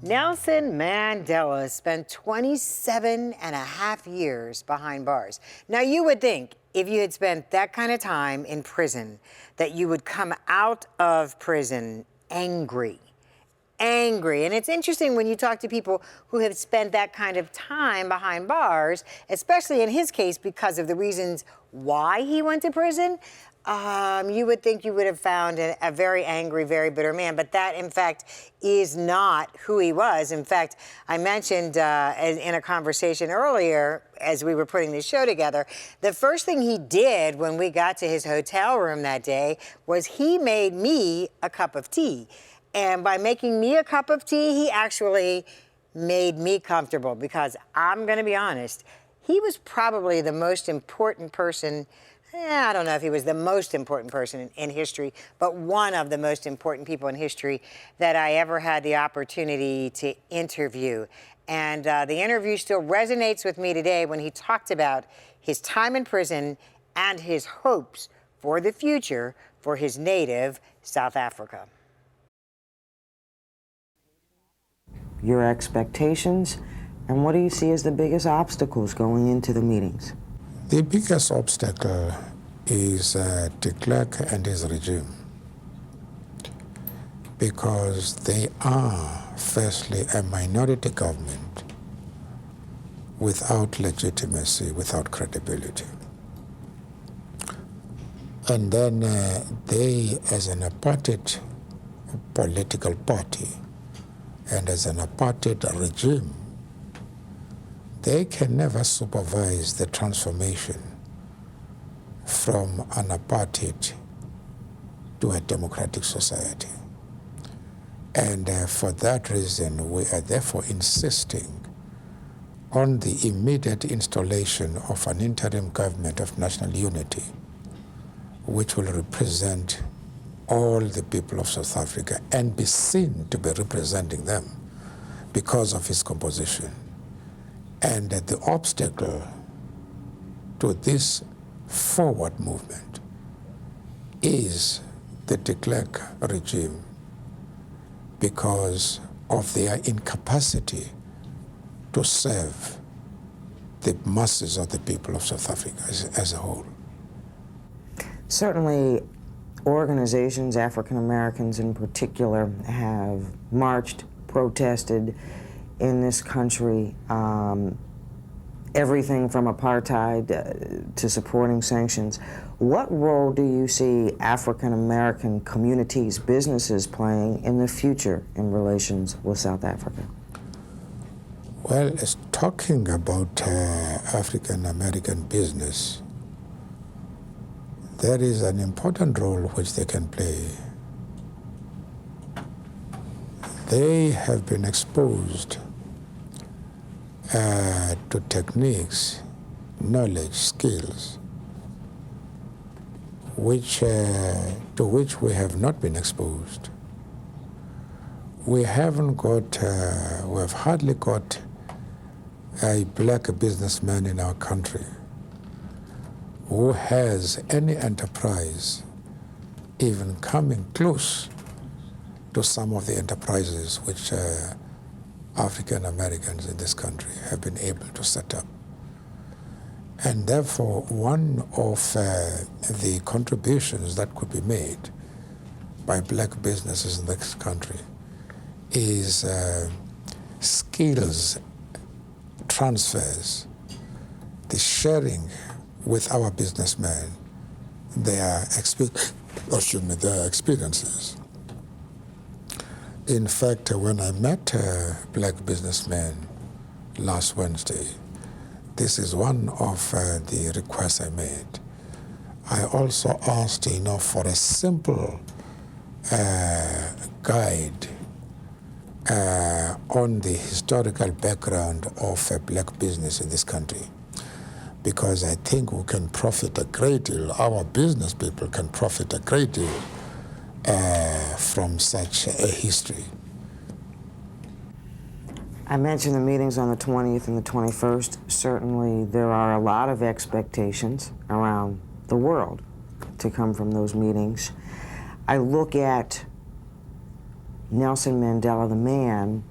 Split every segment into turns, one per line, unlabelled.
Nelson Mandela spent 27 and a half years behind bars. Now, you would think if you had spent that kind of time in prison that you would come out of prison angry. And it's interesting when you talk to people who have spent that kind of time behind bars, especially in his case because of the reasons why he went to prison. You would think you would have found a very angry, very bitter man, but that, in fact, is not who he was. In fact, I mentioned in a conversation earlier, as we were putting this show together, the first thing he did when we got to his hotel room that day was he made me a cup of tea. And by making me a cup of tea, he actually made me comfortable, because I'm going to be honest, he was probably the most important person. I don't know if he was the most important person in history, but one of the most important people in history that I ever had the opportunity to interview. And the interview still resonates with me today when he talked about his time in prison and his hopes for the future for his native South Africa.
Your expectations, and what do you see as the biggest obstacles going into the meetings?
The biggest obstacle is de Klerk and his regime, because they are, firstly, a minority government without legitimacy, without credibility. And then they, as an apartheid political party and as an apartheid regime, they can never supervise the transformation from an apartheid to a democratic society. And for that reason, we are therefore insisting on the immediate installation of an interim government of national unity, which will represent all the people of South Africa and be seen to be representing them because of its composition. And the obstacle to this forward movement is the de Klerk regime, because of their incapacity to serve the masses of the people of South Africa as a whole.
Certainly, organizations, African Americans in particular, have marched, protested in this country, everything from apartheid to supporting sanctions. What role do you see African American communities, businesses playing in the future in relations with South Africa?
Well, it's talking about African American business, there is an important role which they can play. They have been exposed to techniques, knowledge, skills, to which we have not been exposed. We haven't got, we have hardly got a black businessman in our country who has any enterprise even coming close to some of the enterprises which African Americans in this country have been able to set up. And therefore, one of the contributions that could be made by black businesses in this country is skills transfers, the sharing with our businessmen their experiences. In fact, when I met black businessmen last Wednesday, this is one of the requests I made. I also asked, for a simple guide on the historical background of black business in this country, because I think we can profit a great deal, our business people can profit a great deal from such a history.
I mentioned the meetings on the 20th and the 21st. Certainly there are a lot of expectations around the world to come from those meetings. I look at Nelson Mandela, the man,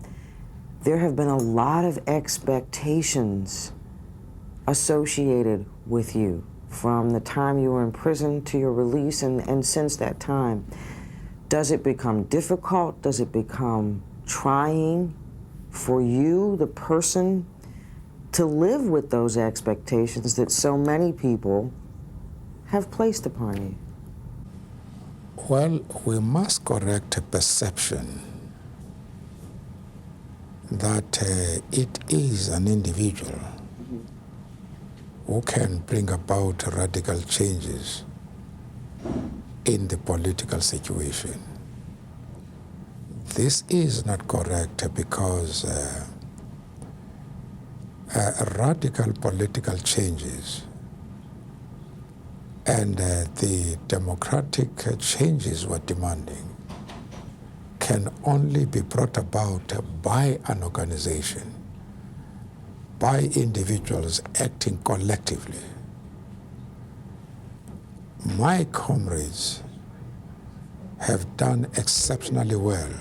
there have been a lot of expectations associated with you from the time you were in prison to your release and since that time. Does it become difficult? Does it become trying for you, the person, to live with those expectations that so many people have placed upon you?
Well, we must correct a perception that it is an individual who can bring about radical changes in the political situation. This is not correct because radical political changes and the democratic changes we're demanding can only be brought about by an organization, by individuals acting collectively. My comrades have done exceptionally well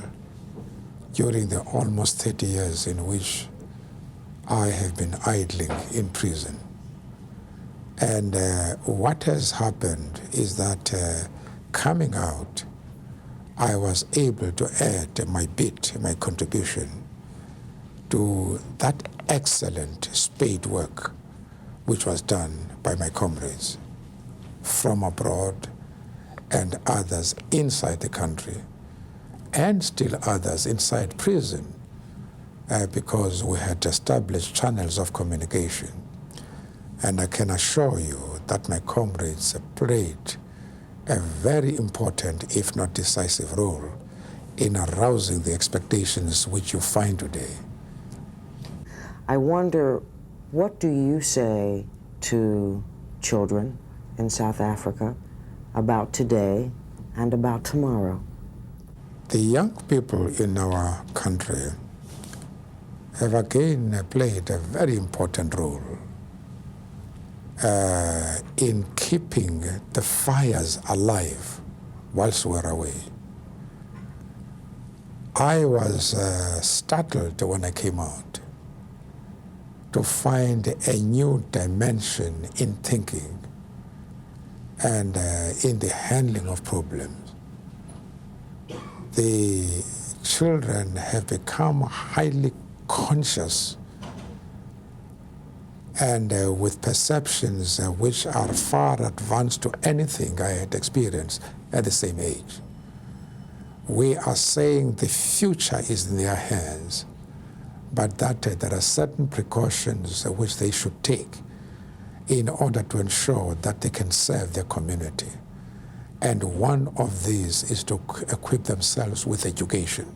during the almost 30 years in which I have been idling in prison. And what has happened is that coming out, I was able to add my bit, my contribution to that excellent spade work which was done by my comrades from abroad and others inside the country and still others inside prison because we had established channels of communication. And I can assure you that my comrades played a very important, if not decisive, role in arousing the expectations which you find today.
I wonder, what do you say to children in South Africa about today and about tomorrow?
The young people in our country have again played a very important role in keeping the fires alive whilst we're away. I was startled when I came out to find a new dimension in thinking and in the handling of problems. The children have become highly conscious and with perceptions which are far advanced to anything I had experienced at the same age. We are saying the future is in their hands, but that there are certain precautions which they should take in order to ensure that they can serve their community. And one of these is to equip themselves with education.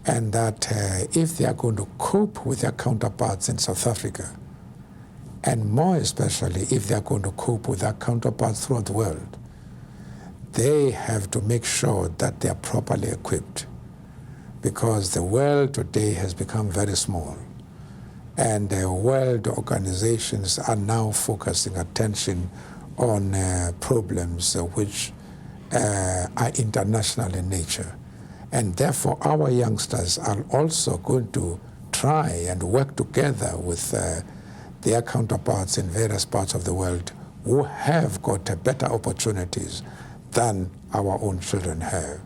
And that if they are going to cope with their counterparts in South Africa, and more especially if they are going to cope with their counterparts throughout the world, they have to make sure that they are properly equipped, because the world today has become very small, and world organizations are now focusing attention on problems which are international in nature. And therefore our youngsters are also going to try and work together with their counterparts in various parts of the world who have got better opportunities than our own children have.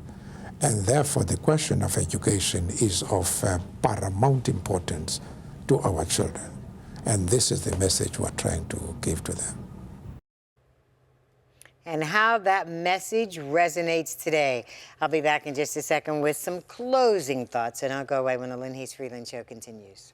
And therefore the question of education is of paramount importance to our children. And this is the message we're trying to give to them.
And how that message resonates today. I'll be back in just a second with some closing thoughts, and I'll go away when the Lynne Hayes Freeland Show continues.